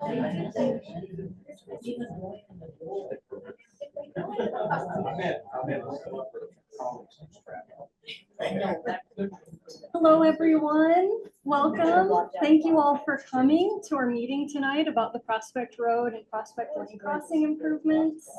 Hello, everyone. Welcome. Thank you all for coming to our meeting tonight about the Prospect Road and Prospect Lane crossing improvements.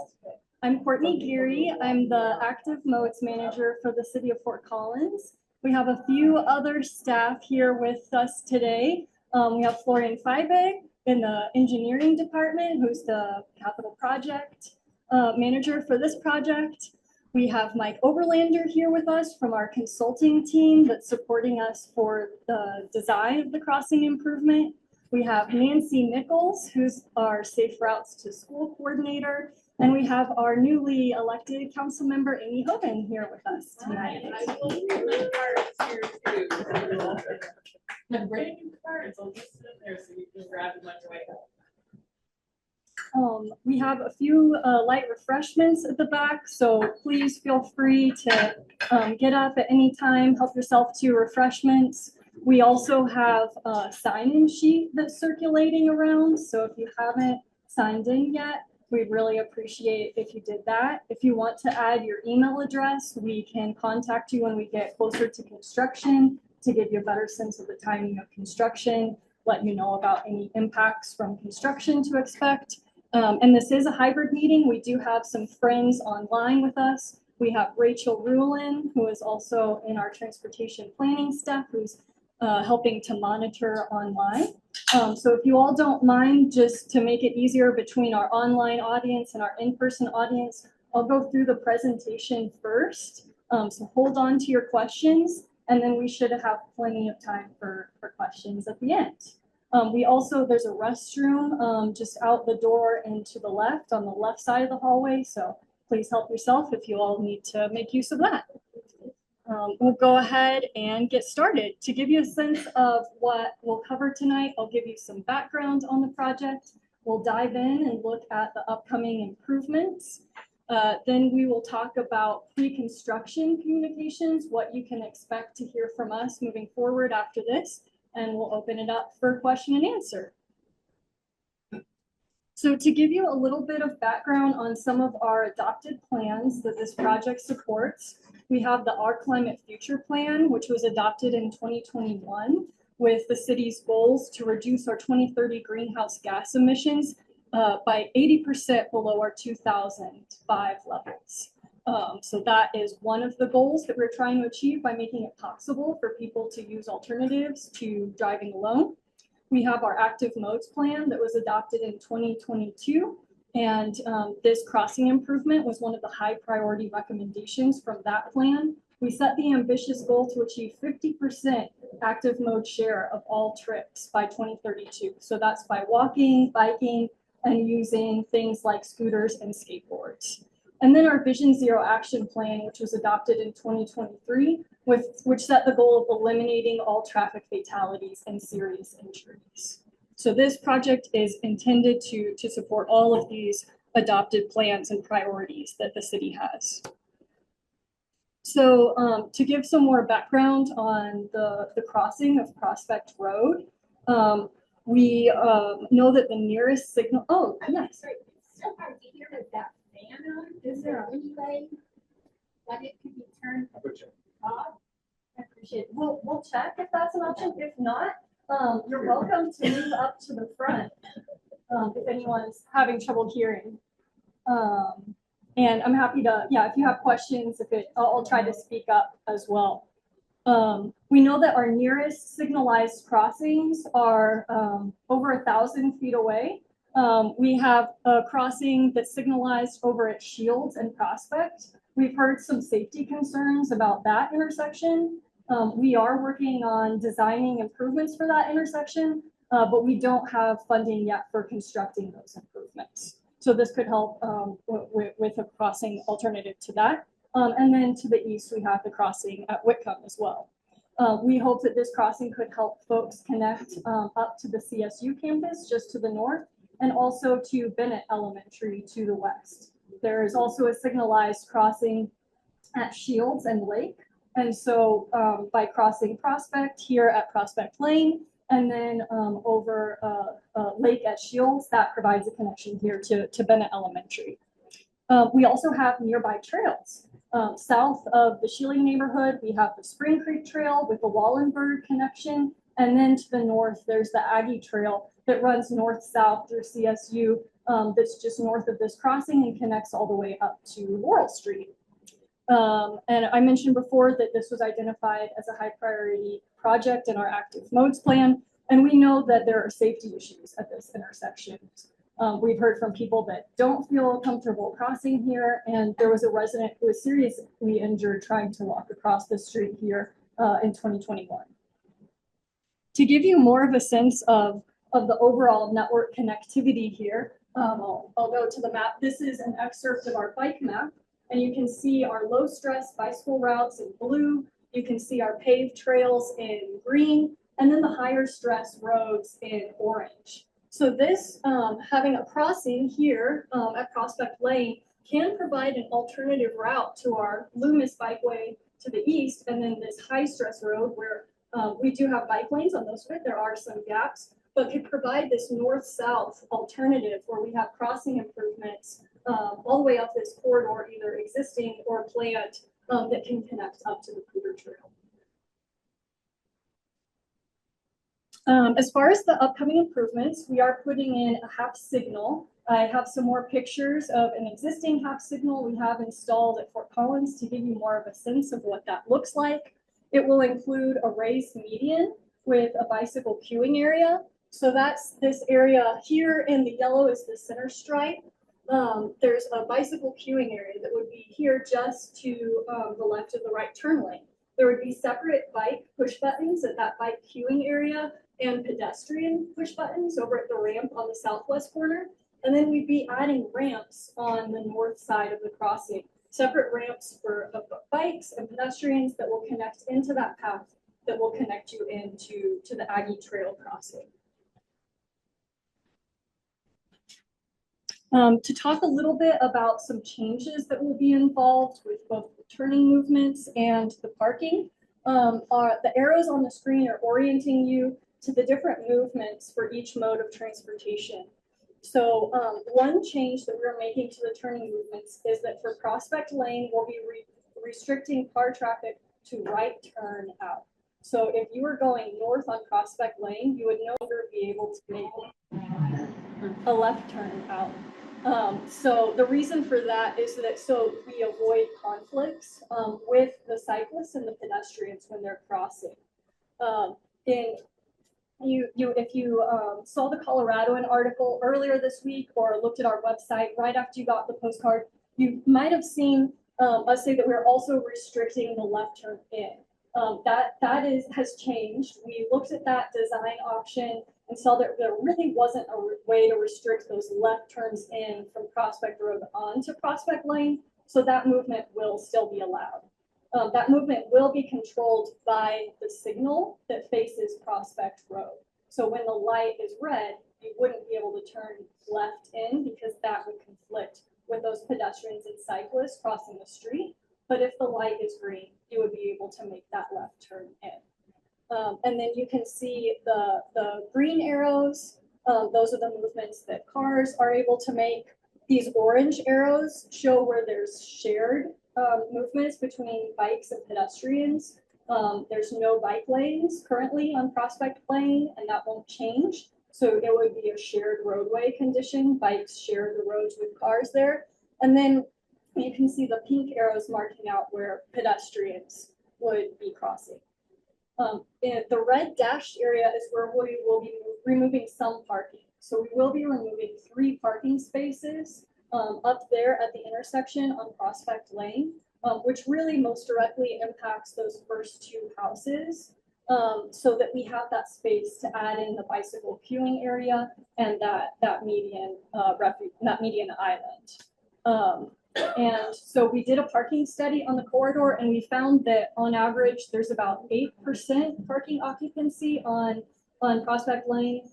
I'm Courtney Geary. I'm the Active Modes Manager for the City of Fort Collins. We have a few other staff here with us today. We have Florian Feibig in the Engineering Department, who's the Capital Project Manager for this project. We have Mike Oberlander here with us from our consulting team that's supporting us for the design of the crossing improvement. We have Nancy Nichols, who's our Safe Routes to School coordinator. And we have our newly elected council member, Amy Hogan, here with us tonight. I will leave my cards here too. The brand new cards, I'll just sit in there so you can grab them on your way home. We have a few light refreshments at the back, so please feel free to get up at any time, help yourself to refreshments. We also have a sign-in sheet that's circulating around, so if you haven't signed in yet, we'd really appreciate if you did that. If you want to add your email address, we can contact you when we get closer to construction to give you a better sense of the timing of construction, let you know about any impacts from construction to expect. And this is a hybrid meeting. We do have some friends online with us. We have Rachel Rulin, who is also in our transportation planning staff, who's helping to monitor online. So if you all don't mind, just to make it easier between our online audience and our in-person audience, I'll go through the presentation first. So hold on to your questions, and then we should have plenty of time for questions at the end. There's a restroom just out the door and to the left on the left side of the hallway. So please help yourself if you all need to make use of that. We'll go ahead and get started. To give you a sense of what we'll cover tonight, I'll give you some background on the project. We'll dive in and look at the upcoming improvements. Then we will talk about pre-construction communications, what you can expect to hear from us moving forward after this, and we'll open it up for question and answer. So to give you a little bit of background on some of our adopted plans that this project supports, we have the Our Climate Future Plan, which was adopted in 2021 with the city's goals to reduce our 2030 greenhouse gas emissions by 80% below our 2005 levels. So that is one of the goals that we're trying to achieve by making it possible for people to use alternatives to driving alone. We have our Active Modes Plan that was adopted in 2022. And this crossing improvement was one of the high priority recommendations from that plan. We set the ambitious goal to achieve 50% active mode share of all trips by 2032. So that's by walking, biking, and using things like scooters and skateboards. And then our Vision Zero Action Plan, which was adopted in 2023, which set the goal of eliminating all traffic fatalities and serious injuries. So this project is intended to support all of these adopted plans and priorities that the city has. So to give some more background on the crossing of Prospect Road, we know that the nearest signal, oh, yes. So hard to hear with that fan on. Is there any way that it could be turned off? I appreciate it. We'll check if that's an option. If not, you're welcome to move up to the front if anyone's having trouble hearing. And I'm happy to, if you have questions, I'll try to speak up as well. We know that our nearest signalized crossings are over 1,000 feet away. We have a crossing that's signalized over at Shields and Prospect. We've heard some safety concerns about that intersection. We are working on designing improvements for that intersection, but we don't have funding yet for constructing those improvements. So this could help with a crossing alternative to that. And then to the east, we have the crossing at Whitcomb as well. We hope that this crossing could help folks connect up to the CSU campus just to the north, and also to Bennett Elementary to the west. There is also a signalized crossing at Shields and Lake. And so by crossing Prospect here at Prospect Lane, And then over Lake at Shields, that provides a connection here to Bennett Elementary. We also have nearby trails. South of the Shealing neighborhood, we have the Spring Creek Trail with the Wallenberg connection. And then to the north, there's the Aggie Trail that runs north-south through CSU that's just north of this crossing and connects all the way up to Laurel Street. And I mentioned before that this was identified as a high priority project in our active modes plan. And we know that there are safety issues at this intersection. We've heard from people that don't feel comfortable crossing here. And there was a resident who was seriously injured trying to walk across the street here in 2021. To give you more of a sense of the overall network connectivity here, I'll go to the map. This is an excerpt of our bike map. And you can see our low stress bicycle routes in blue. You can see our paved trails in green, and then the higher stress roads in orange. So this, having a crossing here at Prospect Lane can provide an alternative route to our Loomis Bikeway to the east, and then this high stress road where we do have bike lanes on those, there are some gaps, but could provide this north-south alternative where we have crossing improvements all the way up this corridor, either existing or planned, that can connect up to the Cougar Trail. As far as the upcoming improvements, we are putting in a half signal. I have some more pictures of an existing half signal we have installed at Fort Collins to give you more of a sense of what that looks like. It will include a raised median with a bicycle queuing area. So that's this area here in the yellow is the center stripe. There's a bicycle queuing area that would be here just to the left of the right turn lane. There would be separate bike push buttons at that bike queuing area and pedestrian push buttons over at the ramp on the southwest corner. And then we'd be adding ramps on the north side of the crossing, separate ramps for bikes and pedestrians that will connect into that path that will connect you into the Aggie Trail crossing. To talk a little bit about some changes that will be involved with both the turning movements and the parking. The arrows on the screen are orienting you to the different movements for each mode of transportation. So one change that we're making to the turning movements is that for Prospect Lane, we'll be restricting car traffic to right turn out. So if you were going north on Prospect Lane, you would no longer be able to make a left turn out. So the reason for that is that so we avoid conflicts with the cyclists and the pedestrians when they're crossing. If you saw the Coloradoan article earlier this week or looked at our website right after you got the postcard, you might have seen us say that we're also restricting the left turn in. That has changed. We looked at that design option and saw that there really wasn't a way to restrict those left turns in from Prospect Road onto Prospect Lane. So that movement will still be allowed. That movement will be controlled by the signal that faces Prospect Road. So when the light is red, you wouldn't be able to turn left in because that would conflict with those pedestrians and cyclists crossing the street. But if the light is green, you would be able to make that left turn in. And then you can see the green arrows. Those are the movements that cars are able to make. These orange arrows show where there's shared movements between bikes and pedestrians. There's no bike lanes currently on Prospect Lane, and that won't change. So it would be a shared roadway condition. Bikes share the roads with cars there. And then you can see the pink arrows marking out where pedestrians would be crossing. The red dashed area is where we will be removing some parking. So we will be removing 3 parking spaces up there at the intersection on Prospect Lane, which really most directly impacts those first 2 houses, so that we have that space to add in the bicycle queuing area and that median island. And so we did a parking study on the corridor, and we found that on average, there's about 8% parking occupancy on Prospect Lane.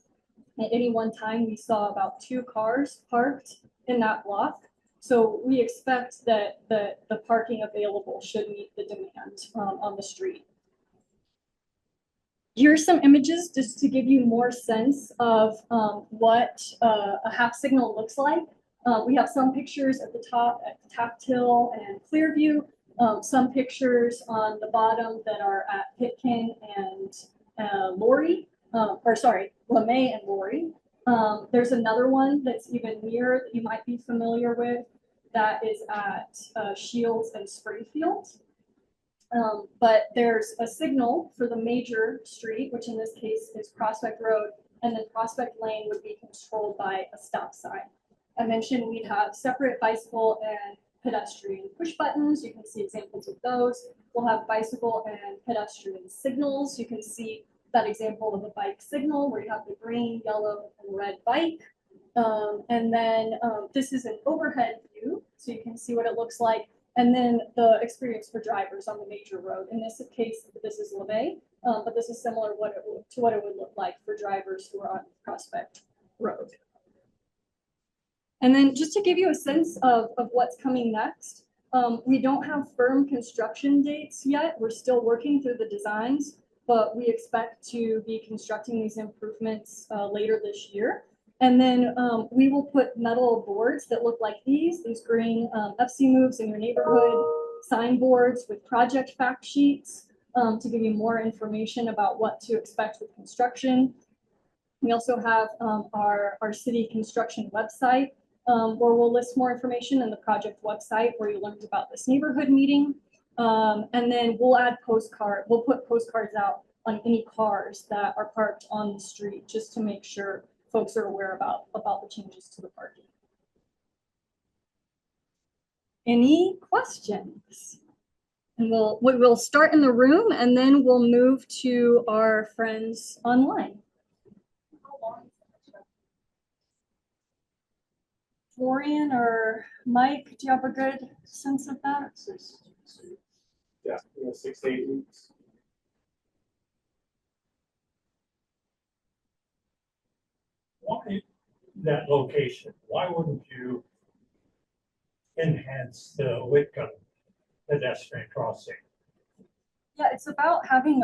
At any one time, we saw about 2 cars parked in that block. So we expect that the parking available should meet the demand on the street. Here's some images just to give you more sense of what a half signal looks like. We have some pictures at the top at Tactile and Clearview, some pictures on the bottom that are at Pitkin and Lori, LeMay and Lori. There's another one that's even nearer that you might be familiar with that is at Shields and Springfield. But there's a signal for the major street, which in this case is Prospect Road, and then Prospect Lane would be controlled by a stop sign. I mentioned we'd have separate bicycle and pedestrian push buttons. You can see examples of those. We'll have bicycle and pedestrian signals. You can see that example of a bike signal where you have the green, yellow, and red bike. And then this is an overhead view, so you can see what it looks like. And then the experience for drivers on the major road. In this case, this is LeMay, but this is similar to what it would look like for drivers who are on Prospect Road. And then just to give you a sense of what's coming next, we don't have firm construction dates yet. We're still working through the designs, but we expect to be constructing these improvements later this year. And then we will put metal boards that look like these green FC moves in your neighborhood, signboards with project fact sheets to give you more information about what to expect with construction. We also have our city construction website where we'll list more information in the project website where you learned about this neighborhood meeting. And then we'll put postcards out on any cars that are parked on the street just to make sure folks are aware about the changes to the parking. Any questions? And we'll start in the room and then we'll move to our friends online. Florian or Mike, do you have a good sense of that? Yeah, 6 to 8 weeks. Why that location? Why wouldn't you enhance the Whitcomb pedestrian crossing? Yeah, it's about having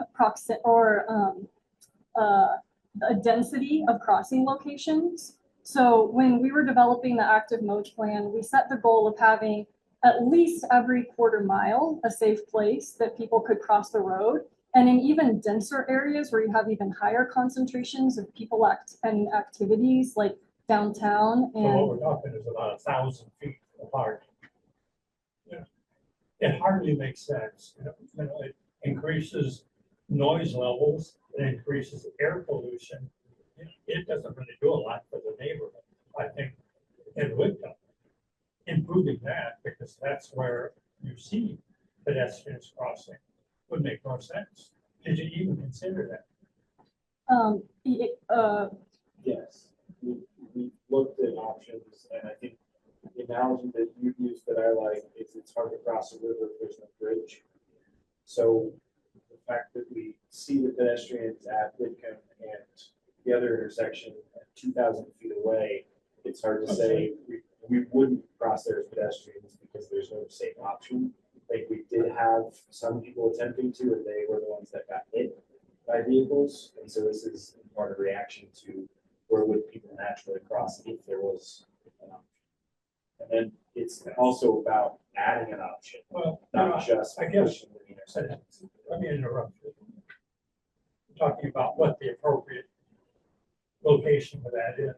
a density of crossing locations. So when we were developing the active modes plan, we set the goal of having at least every quarter mile a safe place that people could cross the road. And in even denser areas where you have even higher concentrations of people and activities like downtown. So what we're talking is about 1,000 feet apart. Yeah. It hardly makes sense. It increases noise levels, it increases air pollution. It doesn't really do a lot for the neighborhood. I think it would help improving that because that's where you see pedestrians crossing would make more sense. Did you even consider that? Yes, we looked at options, and I think the analogy that you used that I like is it's hard to cross a river if there's no bridge. So the fact that we see the pedestrians at Whitcomb and the other intersection at 2,000 feet away, it's hard to say we wouldn't cross there as pedestrians because there's no safe option. Like we did have some people attempting to, and they were the ones that got hit by vehicles. And so this is part of reaction to where would people naturally cross if there was an option. And then it's also about adding an option, Well, not just I guess. pushing the intersections. Let me interrupt you. We're talking about what the appropriate location for that is.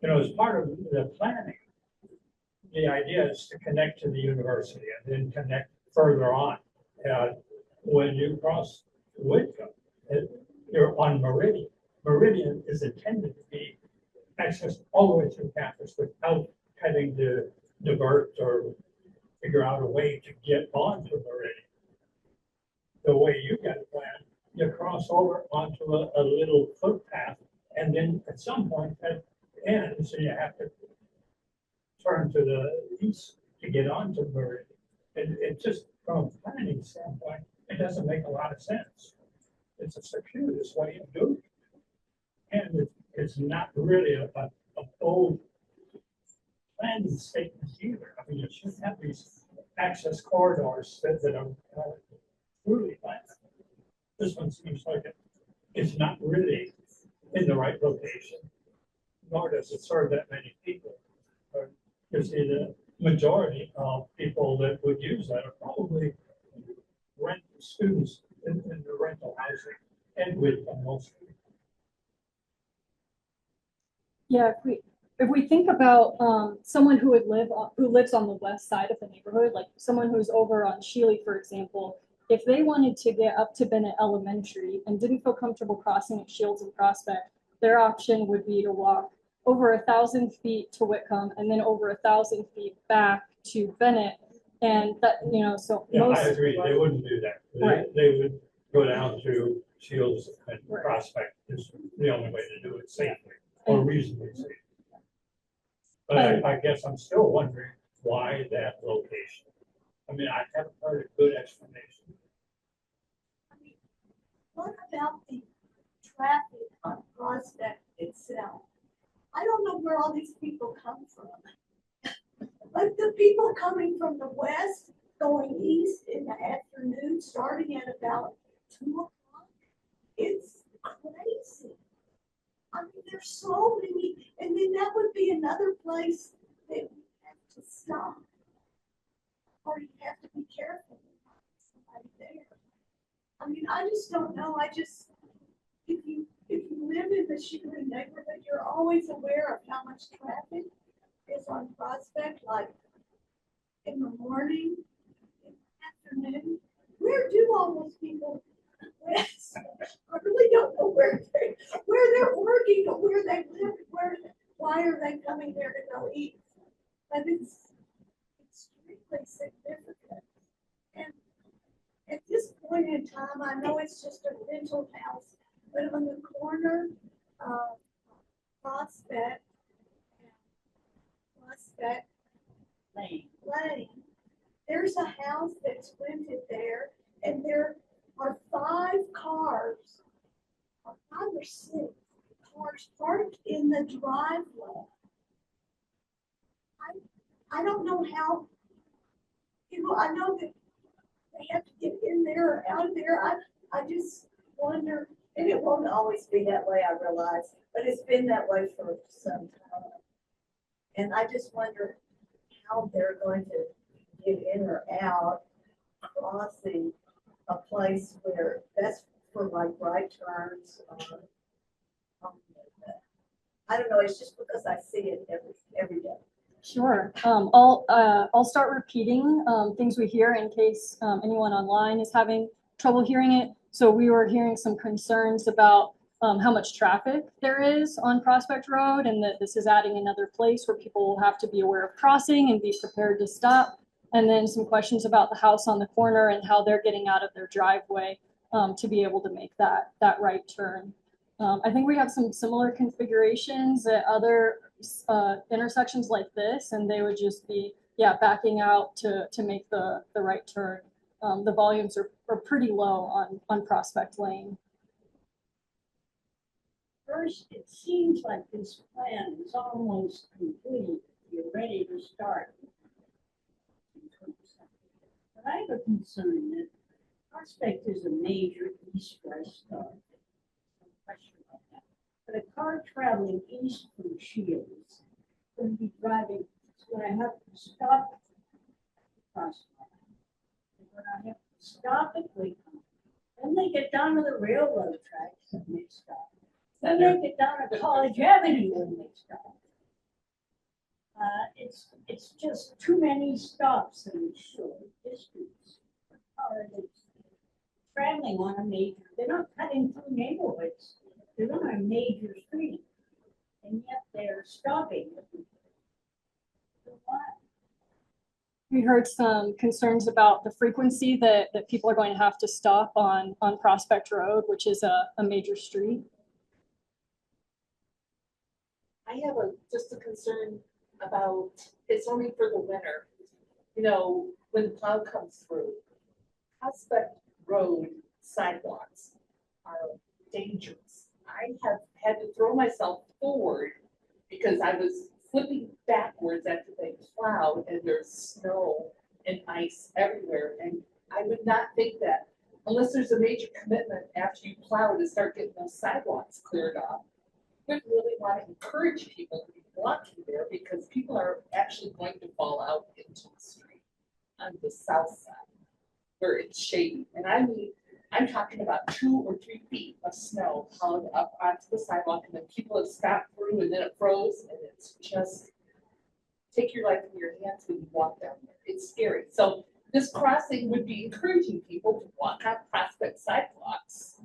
As part of the planning, the idea is to connect to the university and then connect further on. When you cross Whitcomb, you're on Meridian. Meridian is intended to be accessed all the way through campus without having to divert or figure out a way to get onto Meridian. The way you got it planned, you cross over onto a little footpath, and then at some point that ends, and you have to turn to the east to get onto Meridian. And it just, from a planning standpoint, it doesn't make a lot of sense. It's a circuitous way of doing it. And it's not really a bold planning statement either. I mean, you should have these access corridors that are truly planned. This one seems like it's not really in the right location, nor does it serve that many people. You see, the majority of people that would use that are probably rent students in the rental housing and with mostly. Yeah, if we think about someone who who lives on the west side of the neighborhood, like someone who's over on Shealy, for example, if they wanted to get up to Bennett Elementary and didn't feel comfortable crossing at Shields and Prospect, their option would be to walk over 1,000 feet to Whitcomb and then over 1,000 feet back to Bennett. And that, you know, so Yeah, most. I agree, they wouldn't do that. Right. They would go down to Shields and Right. Prospect is the only way to do it safely or reasonably safe. But I guess I'm still wondering why that location. I mean, I haven't heard a good explanation. What about the traffic on Prospect itself? I don't know where all these people come from. Like the people coming from the west, going east in the afternoon, starting at about 2 o'clock. It's crazy. I mean, there's so many, and then that would be another place that you have to stop. Or you have to be careful with somebody there. I mean, I just don't know. If you live in the Shealy neighborhood, you're always aware of how much traffic is on Prospect, like in the morning, in the afternoon. Where do all those people live? I really don't know where they're working or where they live, why are they coming there to go eat? But it's extremely significant. And at this point in time, I know it's just a rental house, but on the corner of Prospect Lane, there's a house that's rented there, and there are 5 cars, or 5 or 6 cars parked in the driveway. I don't know how, I know that they have to get in there or out of there. I just wonder, and it won't always be that way, I realize, but it's been that way for some time. And I just wonder how they're going to get in or out, crossing a place where that's for like right turns. I don't know, it's just because I see it every day. Sure. I'll start repeating things we hear in case anyone online is having trouble hearing it. So we were hearing some concerns about how much traffic there is on Prospect Road, and that this is adding another place where people will have to be aware of crossing and be prepared to stop. And then some questions about the house on the corner and how they're getting out of their driveway to be able to make that right turn. I think we have some similar configurations at other intersections like this, and they would just be, backing out to make the right turn. The volumes are pretty low on Prospect Lane. First, it seems like this plan is almost complete. You're ready to start. But I have a concern that Prospect is a major east-west stop. No question about that. But a car traveling east from Shields going to be driving, it's going to have to stop at Prospect. They're going to have to stop at Whitcomb. Then they get down to the railroad tracks and they stop. Then they get down to College Avenue and they stop. It's just too many stops in short distance. Cars traveling on a major, they're not cutting through neighborhoods. They're on a major street, and yet they're stopping. We heard some concerns about the frequency that people are going to have to stop on Prospect Road, which is a major street. I have just a concern about, it's only for the winter. You know, when the plow comes through, Prospect Road sidewalks are dangerous. I have had to throw myself forward because I was flipping backwards after they plowed, and there's snow and ice everywhere. And I would not think that unless there's a major commitment after you plow to start getting those sidewalks cleared off. We really want to encourage people to be walking there because people are actually going to fall out into the street on the south side where it's shady. And I mean, I'm talking about 2 or 3 feet of snow piled up onto the sidewalk and then people have stopped through and then it froze and it's just take your life in your hands when you walk down there. It's scary. So this crossing would be encouraging people to walk on Prospect sidewalks.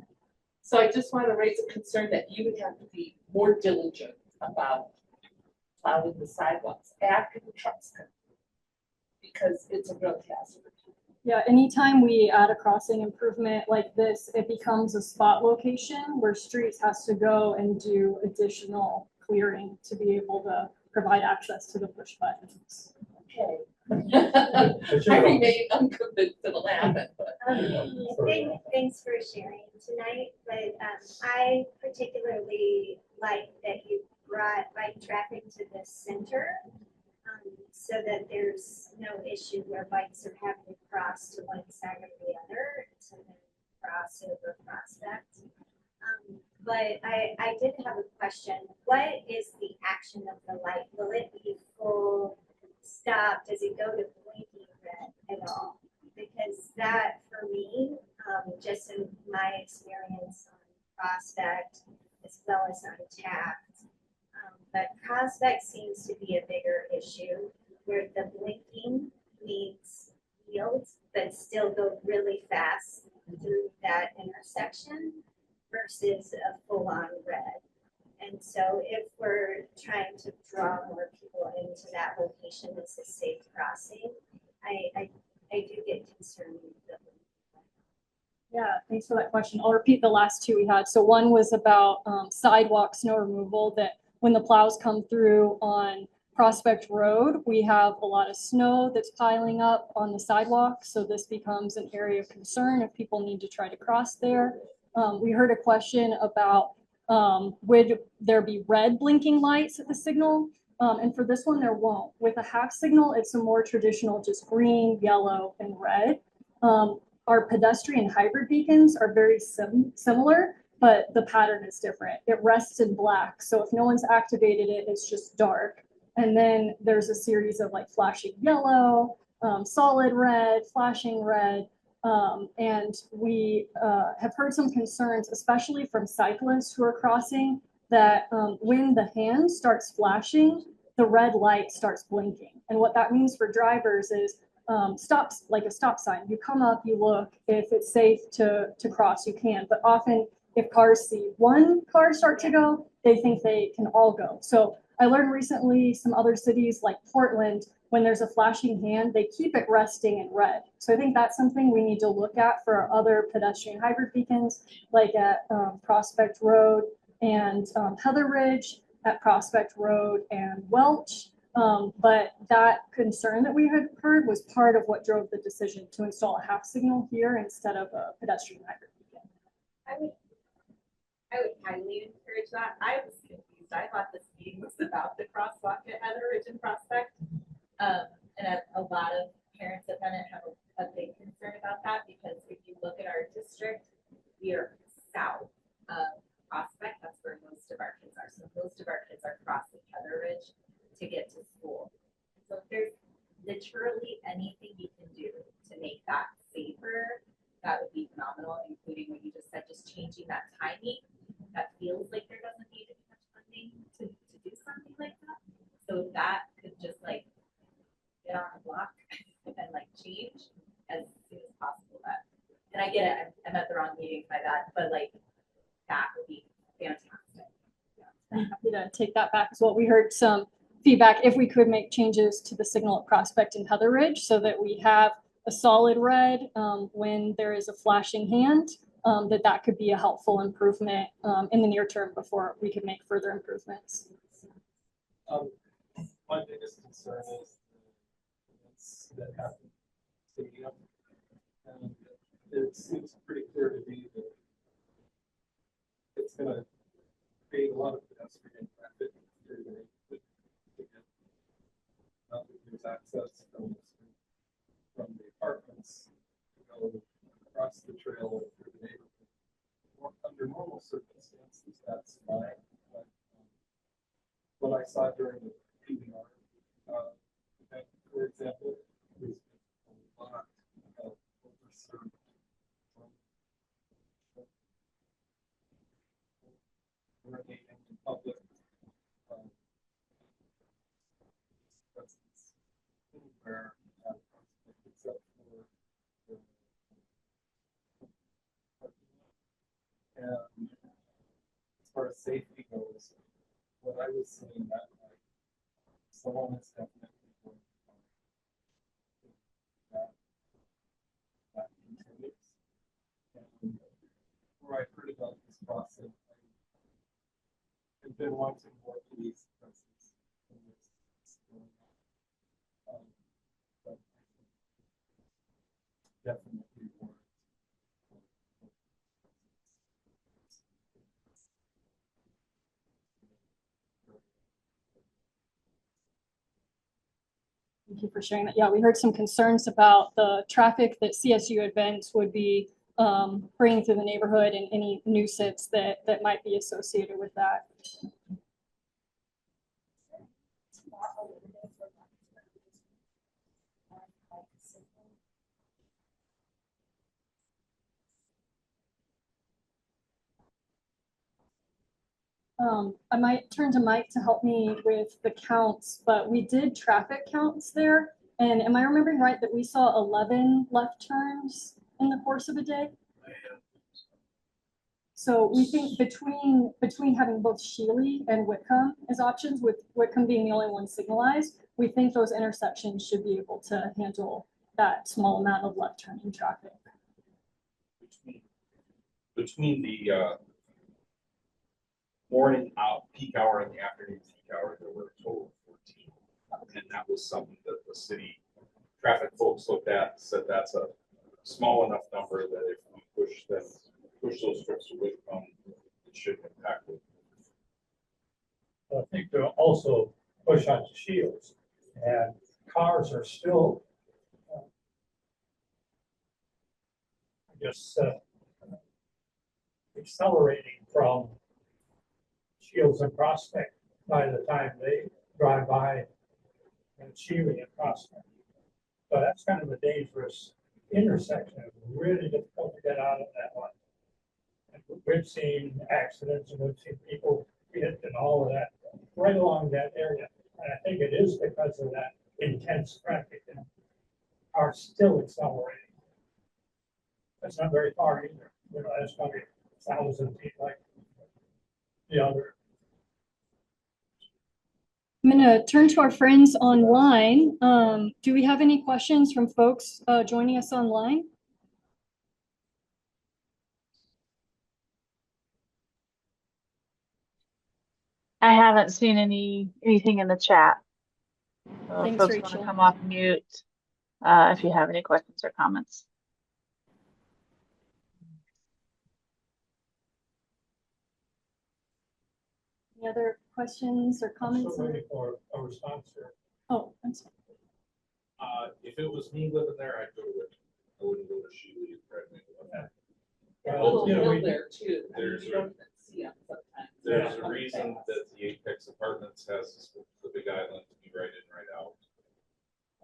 So I just want to raise a concern that you would have to be more diligent about plowing the sidewalks after the trucks come because it's a real hazard. Yeah, anytime we add a crossing improvement like this, it becomes a spot location where Streets has to go and do additional clearing to be able to provide access to the push buttons. Okay. But you I know, remain unconvinced it'll happen, but. Thanks for sharing tonight, but I particularly like that you brought bike traffic to the center so that there's no issue where bikes are having to cross to one side or the other to then cross over Prospect. But I did have a question. What is the action of the light? Will it be full stop? Does it go to blinking red at all? Because that, for me, just in my experience on Prospect as well as on Taft, but Prospect seems to be a bigger issue where the blinking needs yields but still go really fast through that intersection versus a full-on red. And so if we're trying to draw more people into that location as a safe crossing, I do get concerned with the Yeah, thanks for that question. I'll repeat the last 2 we had. So one was about sidewalk snow removal, that when the plows come through on Prospect Road, we have a lot of snow that's piling up on the sidewalk. So this becomes an area of concern if people need to try to cross there. We heard a question about would there be red blinking lights at the signal? And for this one, there won't. With a half signal, it's a more traditional, just green, yellow, and red. Our pedestrian hybrid beacons are very similar, but the pattern is different. It rests in black. So if no one's activated it, it's just dark. And then there's a series of like flashing yellow, solid red, flashing red. And we have heard some concerns, especially from cyclists who are crossing, that when the hand starts flashing, the red light starts blinking. And what that means for drivers is stops, like a stop sign. You come up, you look, if it's safe to cross, you can. But often if cars see one car start to go, they think they can all go. So I learned recently some other cities like Portland, when there's a flashing hand, they keep it resting in red. So I think that's something we need to look at for our other pedestrian hybrid beacons, like at Prospect Road and Heather Ridge, at Prospect Road and Welch. But that concern that we had heard was part of what drove the decision to install a half signal here instead of a pedestrian hybrid beacon. I would highly encourage that. I was confused. I thought this meeting was about the crosswalk at Heather Ridge and Prospect. And a lot of parents at Bennett have a big concern about that because if you look at our district, we are south of Prospect. That's where most of our kids are. So most of our kids are crossing Heather Ridge to get to school. So if there's literally anything you can do to make that safer, that would be phenomenal, including what you just said, just changing that timing. That feels like there doesn't need to be much funding to do something like that. So if that could just like get on the block and like change as soon as possible. And I get it, I'm at the wrong meeting by that, but like that would be fantastic. I'm happy to take that back as well. We heard some feedback if we could make changes to the signal at Prospect and Heather Ridge so that we have a solid red when there is a flashing hand, that could be a helpful improvement in the near term before we could make further improvements. My biggest concern is the events that happen stadium. And it seems pretty clear to me that it's going to create a lot of pedestrian traffic through the neighborhood. There's access from the apartments to go across the trail saw during the PBR, event, for example, there's a lot of overserved urinating in public. um, presence anywhere, except for the and as far as safety goes, what I was seeing that night, someone is definitely going to find that that continues. And where I heard about this process, I've been wanting more police presence in this going on. But I think definitely more. Thank you for sharing that. Yeah, we heard some concerns about the traffic that CSU events would be bringing through the neighborhood and any nuisance that might be associated with that. I might turn to Mike to help me with the counts, but we did traffic counts there. And am I remembering right that we saw 11 left turns in the course of a day? So we think between having both Shealy and Whitcomb as options, with Whitcomb being the only one signalized, we think those intersections should be able to handle that small amount of left turning traffic. Between the morning peak hour and the afternoon peak hour, there were a total of 14. And that was something that the city traffic folks looked at and said that's a small enough number that if we push those trips to Whitcomb, it should impact it. I think they'll also push on Shields, and cars are still, accelerating from Shields and Prospect by the time they drive by and Shealy and Prospect. So that's kind of a dangerous intersection. It's really difficult to get out of that one. And we've seen accidents and we've seen people hit and all of that right along that area. And I think it is because of that intense traffic and are still accelerating. That's not very far either. You know, that's probably 1,000 feet like the other. I'm going to turn to our friends online. Do we have any questions from folks joining us online? I haven't seen anything in the chat. So if Thanks, folks want Rachel. to come off mute if you have any questions or comments. Any other questions or comments? Still waiting for a response here. Oh, I'm sorry. If it was me living there, I'd go to Whitcomb. I wouldn't go to Shealy and Redmond. And Well, little you know, hill we- there too. I mean, There's you don't even see them sometimes. There's They're a coming reason fast. that the Apex Apartments has the big island to be right in, right out.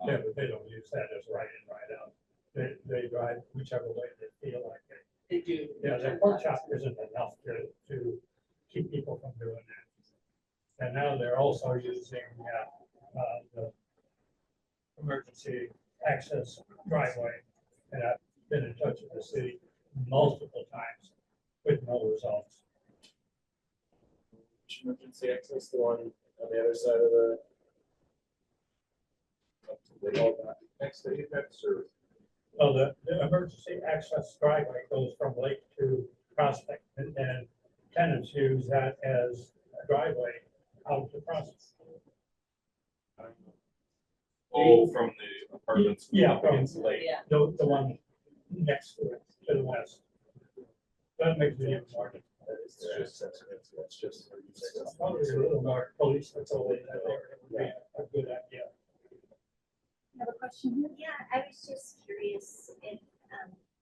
Yeah, but they don't use that as right in, right out. They drive whichever way they feel like it. They do. Yeah, the pork chop isn't enough to keep people from doing that. And now they're also using the emergency access driveway. And I've been in touch with the city multiple times with no results. Emergency access, the one on the other side of the. Next to Apex or Well, the emergency access driveway goes from Lake to Prospect, and tenants use that as a driveway out to Prospect. oh, from the apartments. Yeah, up against the lake. Yeah. The one next to it, to the west. That makes it even more. It's just. Probably a little more police patrol in that area would be a good idea. You have a question here? Yeah, I was just curious if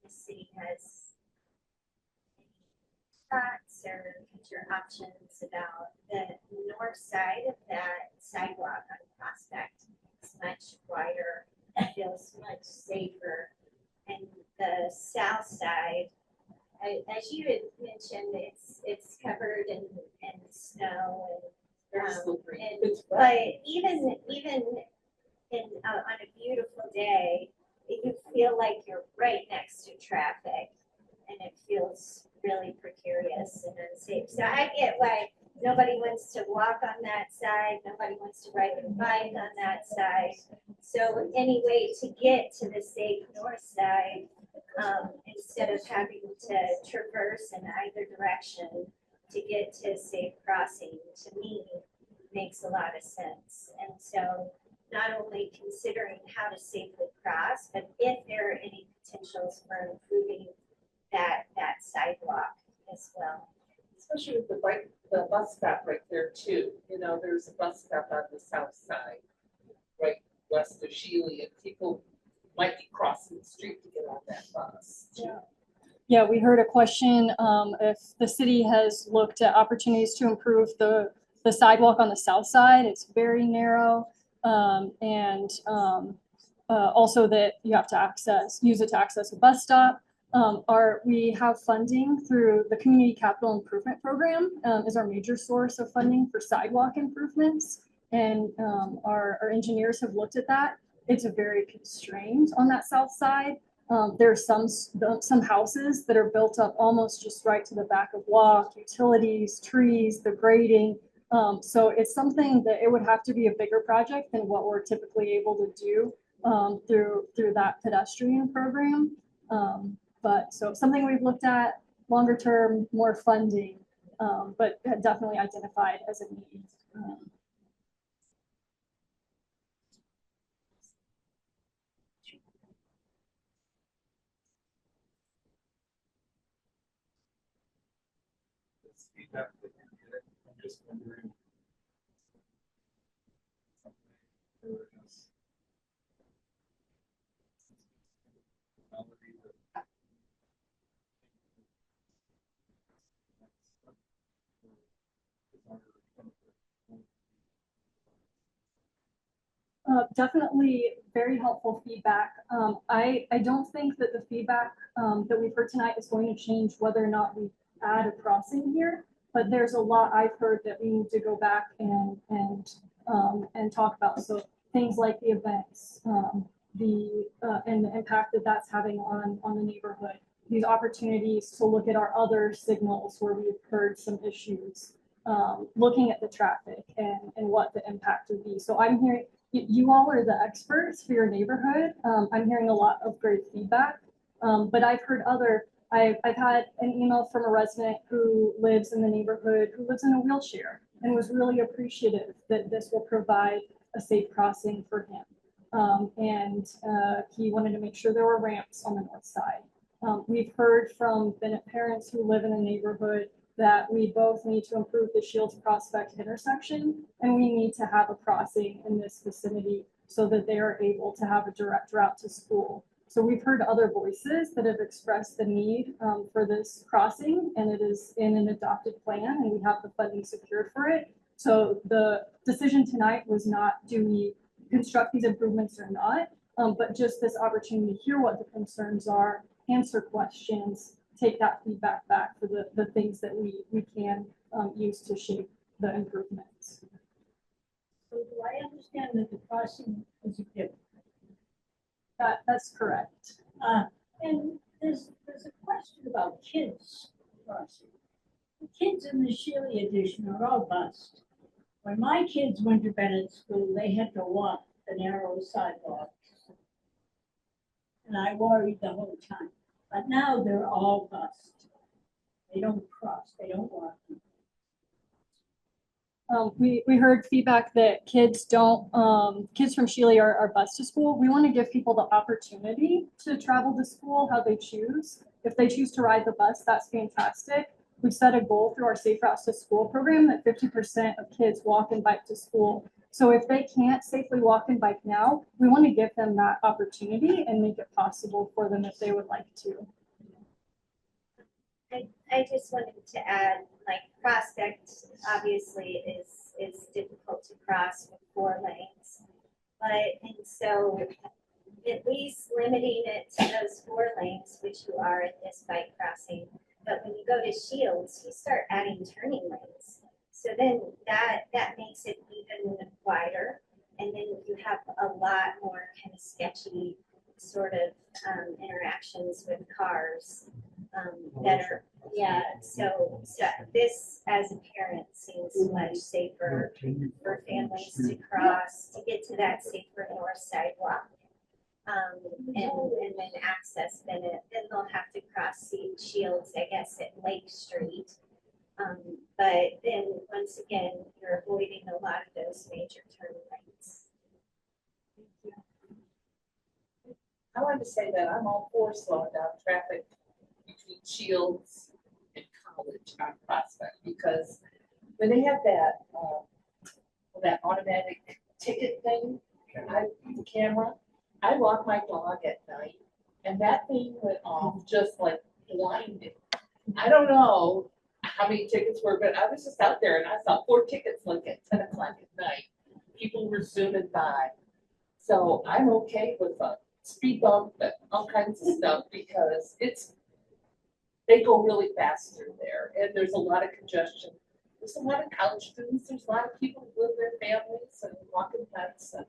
the city has thoughts or future options about the north side of that sidewalk on Prospect? It's much wider, it feels much safer. And the south side, as you had mentioned, it's covered in snow Very and, slippery. and It's wet. but even in on a beautiful day, you feel like you're right next to traffic, and it feels really precarious and unsafe. So I get why nobody wants to walk on that side, nobody wants to ride their bike on that side. So any way to get to the safe north side, instead of having to traverse in either direction to get to a safe crossing, to me, makes a lot of sense. And so not only considering how to safely cross, but if there are any potentials for improving that sidewalk as well. Especially with the bus stop right there too. You know, there's a bus stop on the south side, right west of Shealy, and people might be crossing the street to get on that bus. Yeah, we heard a question if the city has looked at opportunities to improve the sidewalk on the south side. It's very narrow, and also that you have to use it to access a bus stop. We have funding through the Community Capital Improvement Program, is our major source of funding for sidewalk improvements. And our engineers have looked at that. It's very constrained on that south side. There are some houses that are built up almost just right to the back of walk, utilities, trees, the grading. So it's something that it would have to be a bigger project than what we're typically able to do through that pedestrian program. But so something we've looked at longer term, more funding, but definitely identified as a need. This feedback that you get, I'm just wondering. Something or just melody that- Definitely very helpful feedback. I don't think that the feedback that we've heard tonight is going to change whether or not we add a crossing here, but there's a lot I've heard that we need to go back and talk about. So things like the events, and the impact that that's having on the neighborhood, these opportunities to look at our other signals where we've heard some issues, looking at the traffic and what the impact would be. So I'm hearing, you all are the experts for your neighborhood. I'm hearing a lot of great feedback, but I've heard I've had an email from a resident who lives in the neighborhood, who lives in a wheelchair, and was really appreciative that this will provide a safe crossing for him. He wanted to make sure there were ramps on the north side. We've heard from Bennett parents who live in the neighborhood that we both need to improve the Shields Prospect intersection, and we need to have a crossing in this vicinity so that they are able to have a direct route to school. So we've heard other voices that have expressed the need for this crossing, and it is in an adopted plan, and we have the funding secured for it. So the decision tonight was not, do we construct these improvements or not, but just this opportunity to hear what the concerns are, answer questions, take that feedback back for the things that we can use to shape the improvements. So do I understand that the crossing is a gift? That's correct. And there's a question about kids crossing. The kids in the Shealy edition are all bused. When my kids went to Bennett School, they had to walk the narrow sidewalks. And I worried the whole time. But now they're all bused. They don't cross, they don't walk. We heard feedback that kids from Shealy are bused to school. We want to give people the opportunity to travel to school how they choose. If they choose to ride the bus, that's fantastic. We've set a goal through our Safe Routes to School program that 50% of kids walk and bike to school. So if they can't safely walk and bike now, we want to give them that opportunity and make it possible for them if they would like to. I just wanted to add, like Prospect obviously is difficult to cross with 4 lanes. And so at least limiting it to those 4 lanes, which you are at this bike crossing. But when you go to Shields, you start adding turning lanes. So then that makes it even wider. And then you have a lot more kind of sketchy sort of interactions with cars that are, yeah. So this, as a parent, seems much safer for families to cross, to get to that safer north sidewalk. And then access, then they'll have to cross Shields, I guess, at Lake Street. But then, once again, you're avoiding a lot of those major turn lanes. I wanted to say that I'm all for slowing down traffic between Shields and College on Prospect, because when they have that automatic ticket thing, the camera, I walk my dog at night, and that thing went off just like blinded. I don't know how many tickets were, but I was just out there and I saw 4 tickets like at 10 o'clock at night. People were zooming by. So I'm okay with a speed bump and all kinds of stuff, because they go really fast through there, and there's a lot of congestion. There's a lot of college students, there's a lot of people who live with their families and walking pets, and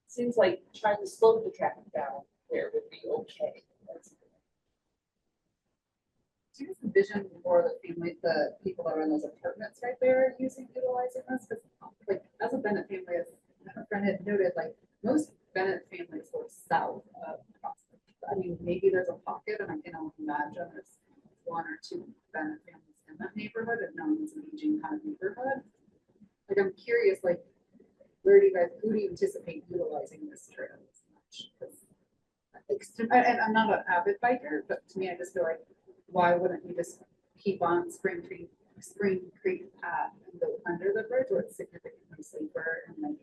seems like trying to slow the traffic down there would be okay. Do you envision more the people that are in those apartments right there utilizing this? Because like as a Bennett family, as a friend had noted, like most Bennett families go south of Prospect. I mean, maybe there's a pocket, and I can only imagine there's 1 or 2 Bennett families in that neighborhood, and known as an aging kind of neighborhood. Like I'm curious, like who do you anticipate utilizing this trail as much? And I'm not an avid biker, but to me, I just feel like, why wouldn't you just keep on Spring Creek path and go under the bridge, where it's significantly safer and like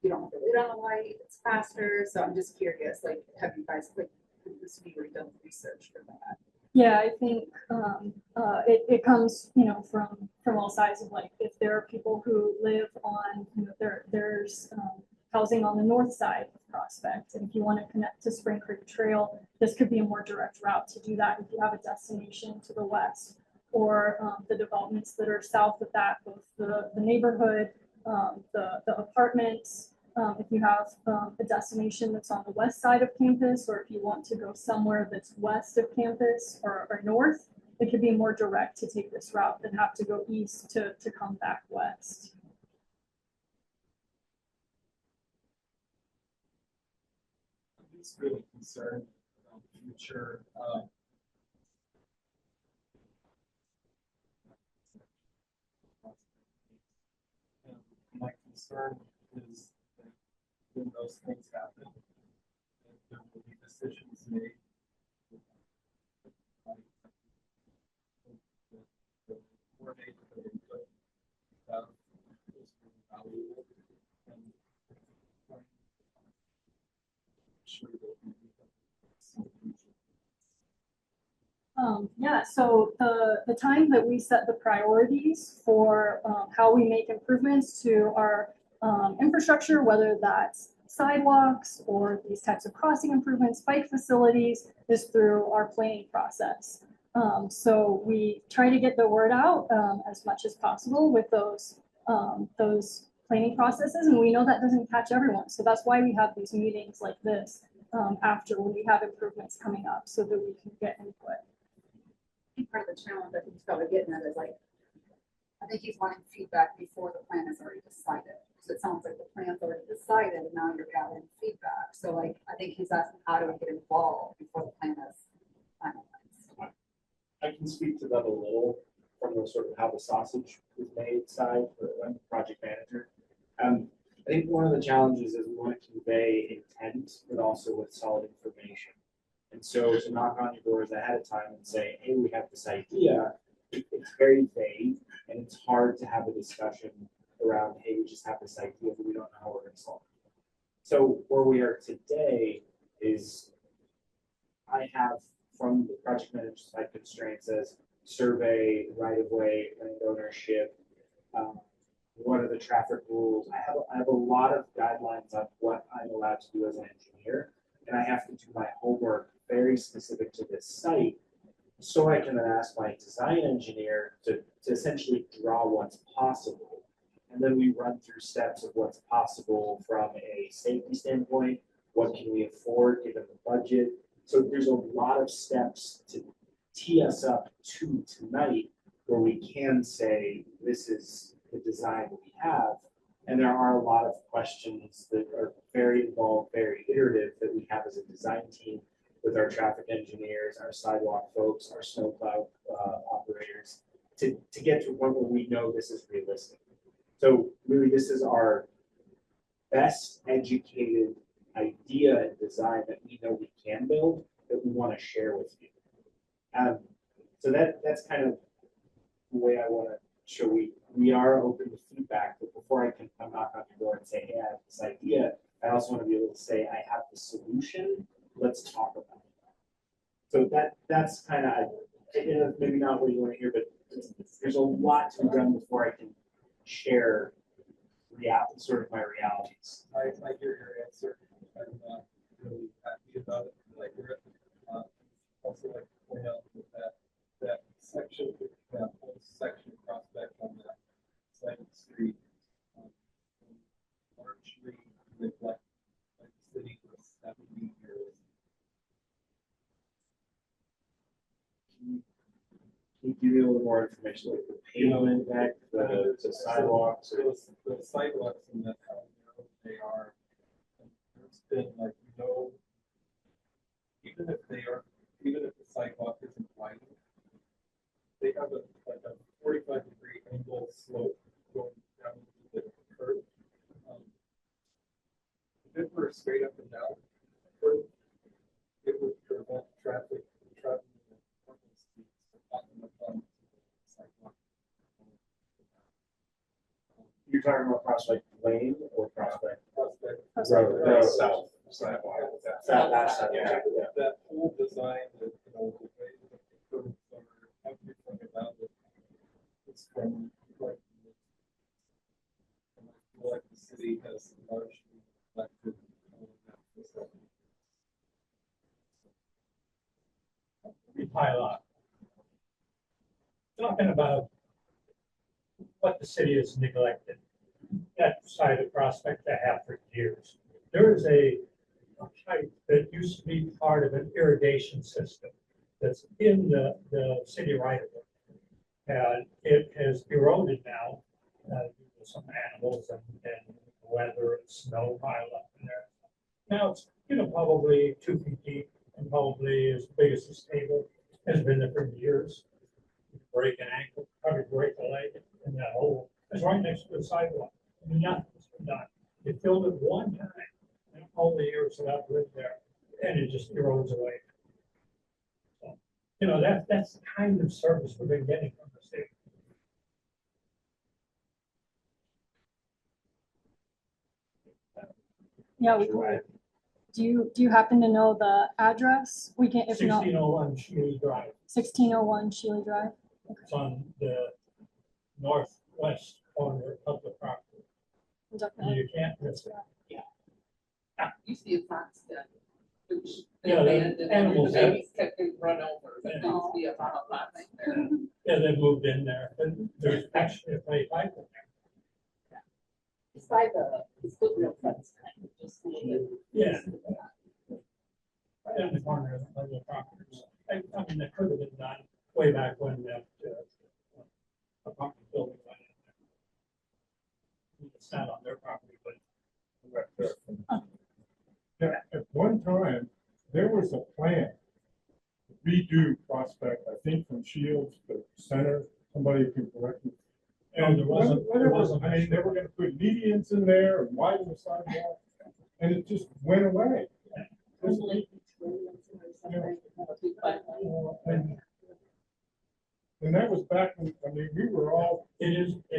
you don't have to wait on a light, it's faster. So I'm just curious, like, have you guys this viewer done research for that? Yeah, I think it comes, from all sides of, like, if there are people who live on, there's housing on the north side of Prospect, and if you want to connect to Spring Creek Trail, this could be a more direct route to do that if you have a destination to the west, or the developments that are south of that, both the neighborhood, the apartments. If you have a destination that's on the west side of campus, or if you want to go somewhere that's west of campus or north, it could be more direct to take this route than have to go east to come back west. I'm just really concerned about the future. And my concern is that when those things happen, there will be decisions made. The more neighborhood input is really valuable, and sure that we Yeah, so the time that we set the priorities for how we make improvements to our infrastructure, whether that's sidewalks or these types of crossing improvements, bike facilities, is through our planning process. So we try to get the word out as much as possible with those planning processes, and we know that doesn't catch everyone. So that's why we have these meetings like this after when we have improvements coming up, so that we can get input. I think part of the challenge I think he's probably getting at is like, I think he's wanting feedback before the plan is already decided. So it sounds like the plan's already decided and now you're gathering feedback. So like, I think he's asking, how do we get involved before the plan is finalized? I can speak to that a little from the sort of how the sausage is made side for the project manager. I think one of the challenges is we want to convey intent, but also with solid information. And so to knock on your doors ahead of time and say, hey, we have this idea, it's very vague, and it's hard to have a discussion around, hey, we just have this idea, but we don't know how we're going to solve it. So where we are today is I have from the project manager side constraints as survey, right of way, land ownership. What are the traffic rules? I have a lot of guidelines on what I'm allowed to do as an engineer. And I have to do my homework very specific to this site. So I can then ask my design engineer to essentially draw what's possible. And then we run through steps of what's possible from a safety standpoint. What can we afford given the budget? So there's a lot of steps to tee us up to tonight where we can say, this is the design that we have. And there are a lot of questions that are very involved, very iterative that we have as a design team with our traffic engineers, our sidewalk folks, our snowplow operators to get to a point where we know this is realistic. So really, this is our best educated idea and design that we know we can build that we want to share with you. So that's kind of the way I want to show we are open to feedback, but before I can come knock on your door and say, hey, I have this idea, I also want to be able to say, I have the solution, let's talk about it. So that's kind of, maybe not what you want to hear, but there's a lot to be done before I can share sort of my realities. I hear your answer. I'm not really happy about it. Like, also like to point out that section, that whole section prospect on that side of the street, largely reflect like the city for 70 years. Can you give me a little more information, like the pavement back, the sidewalks? The sidewalks and that how narrow they are. And there's been like even if the sidewalk isn't widened, they have like a 45-degree angle slope going down to the curb. If it were straight up and down curb, it would prevent traffic traveling at normal speeds on the sidewalk. You're talking about Prospect Lane or Prospect? Prospect Road. South sidewalk. That side, yeah. That whole design, the way that the curves are, everything about it, it's from like, and I feel like the city has largely reflected all of that facility. We pile on. Talking about what the city has neglected, that side of Prospect I have for years. There is a pipe that used to be part of an irrigation system that's in the city right of way. And it has eroded now, due to some animals and weather and snow piled up in there. Now it's, probably 2 feet deep and probably as big as this table, has been there for years. Break an ankle, probably break a leg in that hole. It's right next to the sidewalk. I mean, nothing's been done. They filled it one time in all the years that I've lived there, and it just erodes away. So, that's the kind of service we've been getting from the state. Yeah, do you happen to know the address? We can, if not, 1601 Shealy Drive. 1601 Shealy Drive. It's on the northwest corner of the property. Definitely. You can't miss it. You see a fox den, which they Yeah, the abandoned, and the animals have- babies kept getting run over, but there used to be a lot of fox there. Yeah, they moved in there, and there's actually a play pipe in there. It's by the football fence, kind of just a little bit. Yeah. Right on the corner of the properties. I mean, that could have been done way back when that apartment building went in there. It's not on their property, but. Yeah, at one time, there was a plan to redo Prospect, I think from Shields to Center, somebody can correct me. No, And there wasn't. I mean, they were gonna put medians in there and widen the sidewalk, and it just went away. And that was back when, we were all It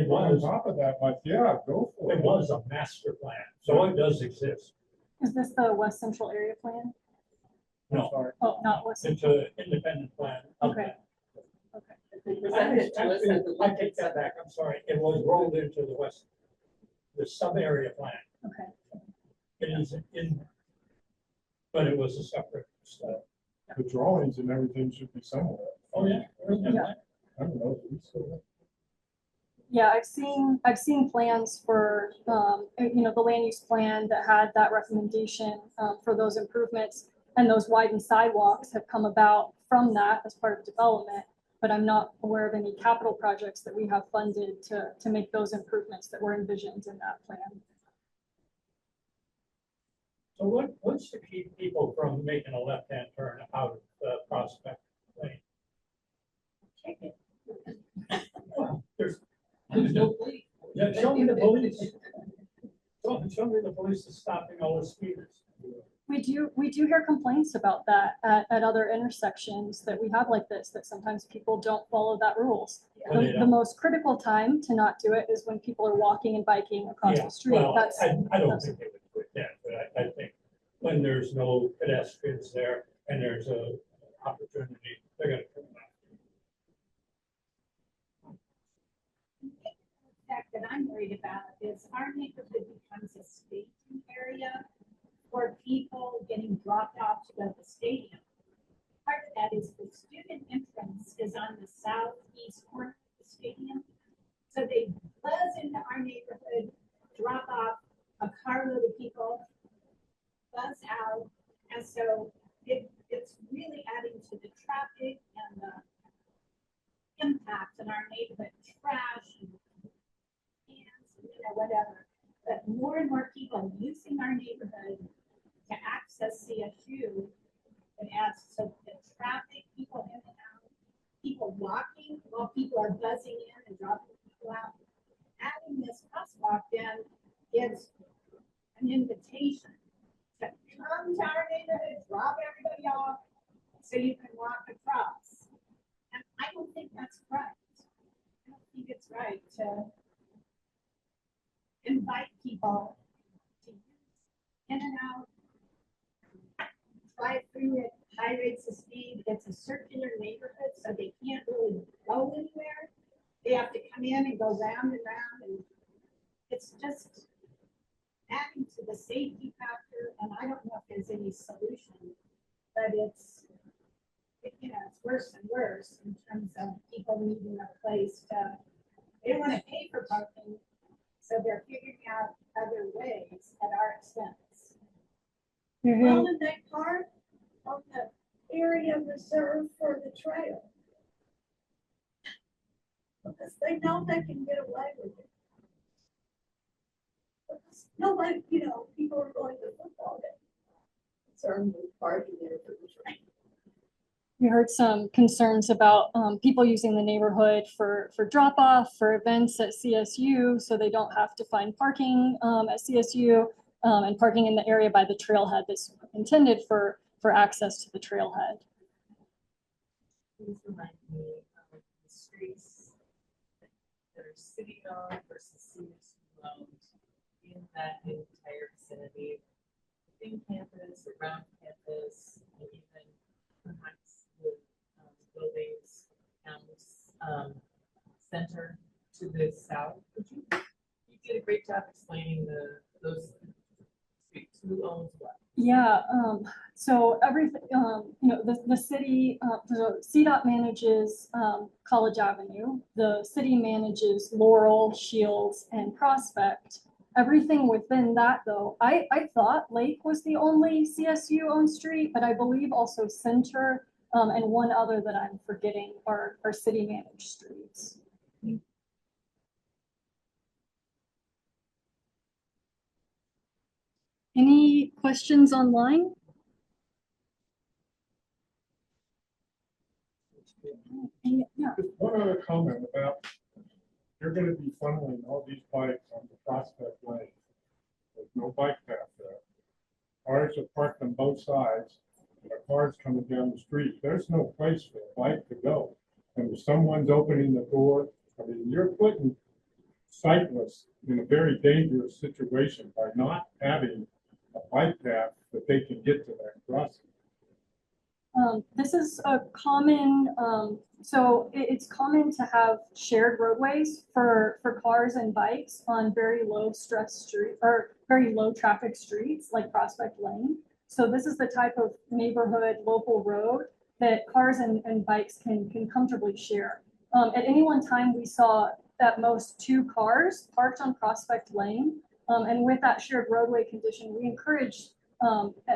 on was, top of that, like, yeah, go for it it. was a master plan, so it does exist. Is this the West Central Area Plan? I'm No. sorry. Oh, not West. Into independent plan. Okay. Presented to us at the I take that back, I'm sorry, it was rolled into the sub-area plan. Okay. It is in, but it was a separate stuff. The drawings and everything should be somewhere. Oh, yeah. Yeah. I don't know. Do we still Yeah, I've seen plans for, the land use plan that had that recommendation, for those improvements. And those widened sidewalks have come about from that as part of development. But I'm not aware of any capital projects that we have funded to make those improvements that were envisioned in that plan. So what's to keep people from making a left-hand turn out of Prospect Lane? Ticket. Well, there's No police. Yeah, show me the police. Show me the police is stopping all the speeders. We do hear complaints about that at other intersections that we have like this, that sometimes people don't follow that rules. When they The don't. most critical time to not do it is when people are walking and biking across Yeah, the street. well, That's, I don't that's- think they would do it then, but I think when there's no pedestrians there and there's a opportunity, they're gonna turn around. The fact that I'm worried about is our neighborhood becomes a staging area for people getting dropped off to go to the stadium. Part of that is the student entrance is on the southeast corner of the stadium. So they buzz into our neighborhood, drop off a carload of people, buzz out. And so it's really adding to the traffic and the impact in our neighborhood, trash and whatever. But more and more people using our neighborhood to access CSU, it adds to the traffic, people in and out, people walking while people are buzzing in and dropping people out. Adding this crosswalk then gives an invitation to come to our neighborhood, drop everybody off so you can walk across. And I don't think that's right. I don't think it's right to invite people to use in and out, drive through at high rates of speed. It's a circular neighborhood, so they can't really go anywhere. They have to come in and go round and round, and it's just adding to the safety factor. And I don't know if there's any solution, but it's worse and worse in terms of people needing a place to. They don't want to pay for parking. So they're figuring out other ways at our expense. Well, in that part of the area reserved for the trail. Because they know they can get away with it. Because nobody, people are going to football game. Concerned with parking there for the train. We heard some concerns about people using the neighborhood for drop-off, for events at CSU, so they don't have to find parking at CSU, and parking in the area by the trailhead that's intended for access to the trailhead. Please remind me of the streets that are city owned versus CSU owned in that entire vicinity, in campus, around campus, and even perhaps with buildings and center to the south. You did a great job explaining those streets, who owns what. Yeah, so everything, the city, the CDOT manages College Avenue. The city manages Laurel, Shields, and Prospect. Everything within that, though, I thought Lake was the only CSU-owned street, but I believe also Center and one other that I'm forgetting are city-managed streets. Any questions online? Yeah. Just one other comment about, you're gonna be funneling all these bikes on the Prospect Lane. There's no bike path there. Cars are parked on both sides, and a car's coming down the street. There's no place for a bike to go. And if someone's opening the door, you're putting cyclists in a very dangerous situation by not having a bike path that they can get to that crossing. This is a common, it's common to have shared roadways for cars and bikes on very low stress street or very low traffic streets like Prospect Lane. So this is the type of neighborhood local road that cars and bikes can comfortably share. At any one time, we saw at most 2 cars parked on Prospect Lane. And with that shared roadway condition, we encourage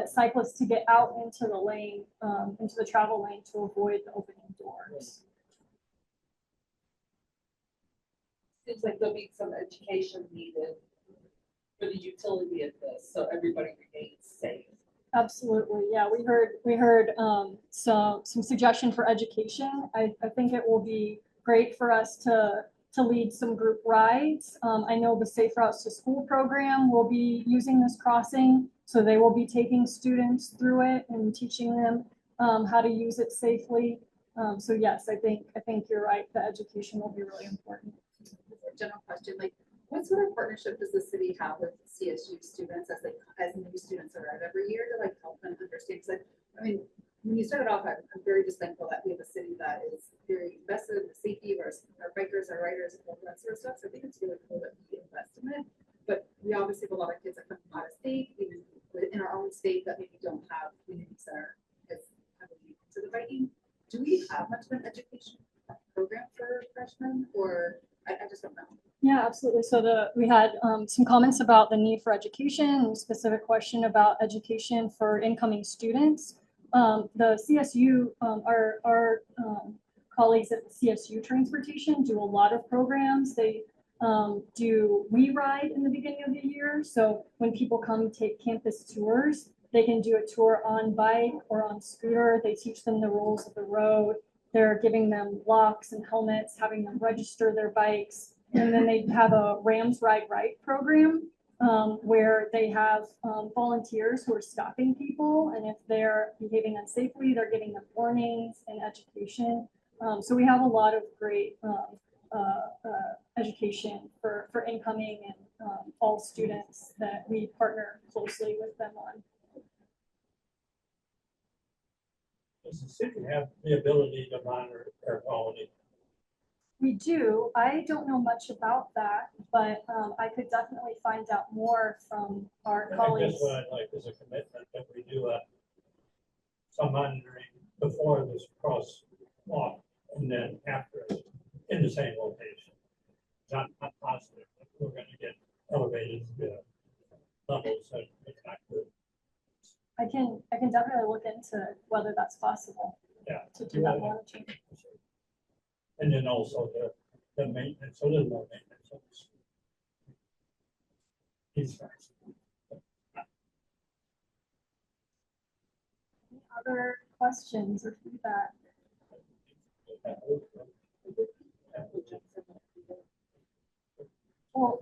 cyclists to get out into the lane, into the travel lane to avoid the opening doors. Seems like there'll be some education needed for the utility of this, so everybody remains safe. Absolutely, yeah, we heard some suggestion for education. I think it will be great for us to lead some group rides. I know the Safe Routes to School program will be using this crossing, so they will be taking students through it and teaching them how to use it safely. So yes, I think you're right. The education will be really important. General question, like, what sort of partnership does the city have with CSU students as new students arrive every year to like help them understand? Because I mean, when you started off, I'm very just thankful that we have a city that is very invested in the safety of our bikers, our riders, and all that sort of stuff. So I think it's really cool that we invest in it. But we obviously have a lot of kids that come from out of state, even in our own state, that maybe don't have communities that are as heavily into the biking. Do we have much of an education program for freshmen, or I just don't know? Yeah, absolutely. So we had some comments about the need for education, and a specific question about education for incoming students. The CSU, our colleagues at CSU Transportation do a lot of programs. They do We Ride in the beginning of the year. So when people come take campus tours, they can do a tour on bike or on scooter. They teach them the rules of the road. They're giving them locks and helmets, having them register their bikes. And then they have a Rams Ride Right program where they have volunteers who are stopping people. And if they're behaving unsafely, they're giving them warnings and education. So we have a lot of great education for incoming and all students that we partner closely with them on. Does the city have the ability to monitor air quality? We do. I don't know much about that, but I could definitely find out more from our colleagues. That's what I'd like is a commitment that we do some monitoring before this crosswalk and then after it in the same location. I'm positive that we're going to get elevated levels that it's not good. I can definitely look into whether that's possible. Yeah. To do that monitoring. And then also the maintenance, a little more maintenance on the street. These guys. Any other questions or feedback? Well,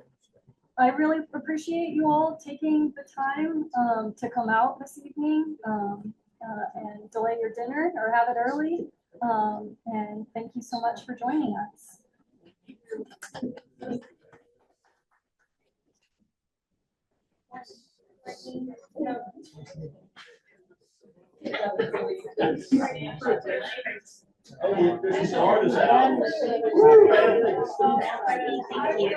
I really appreciate you all taking the time to come out this evening and delay your dinner or have it early. And thank you so much for joining us. Oh, this is hard as hell. Thank you.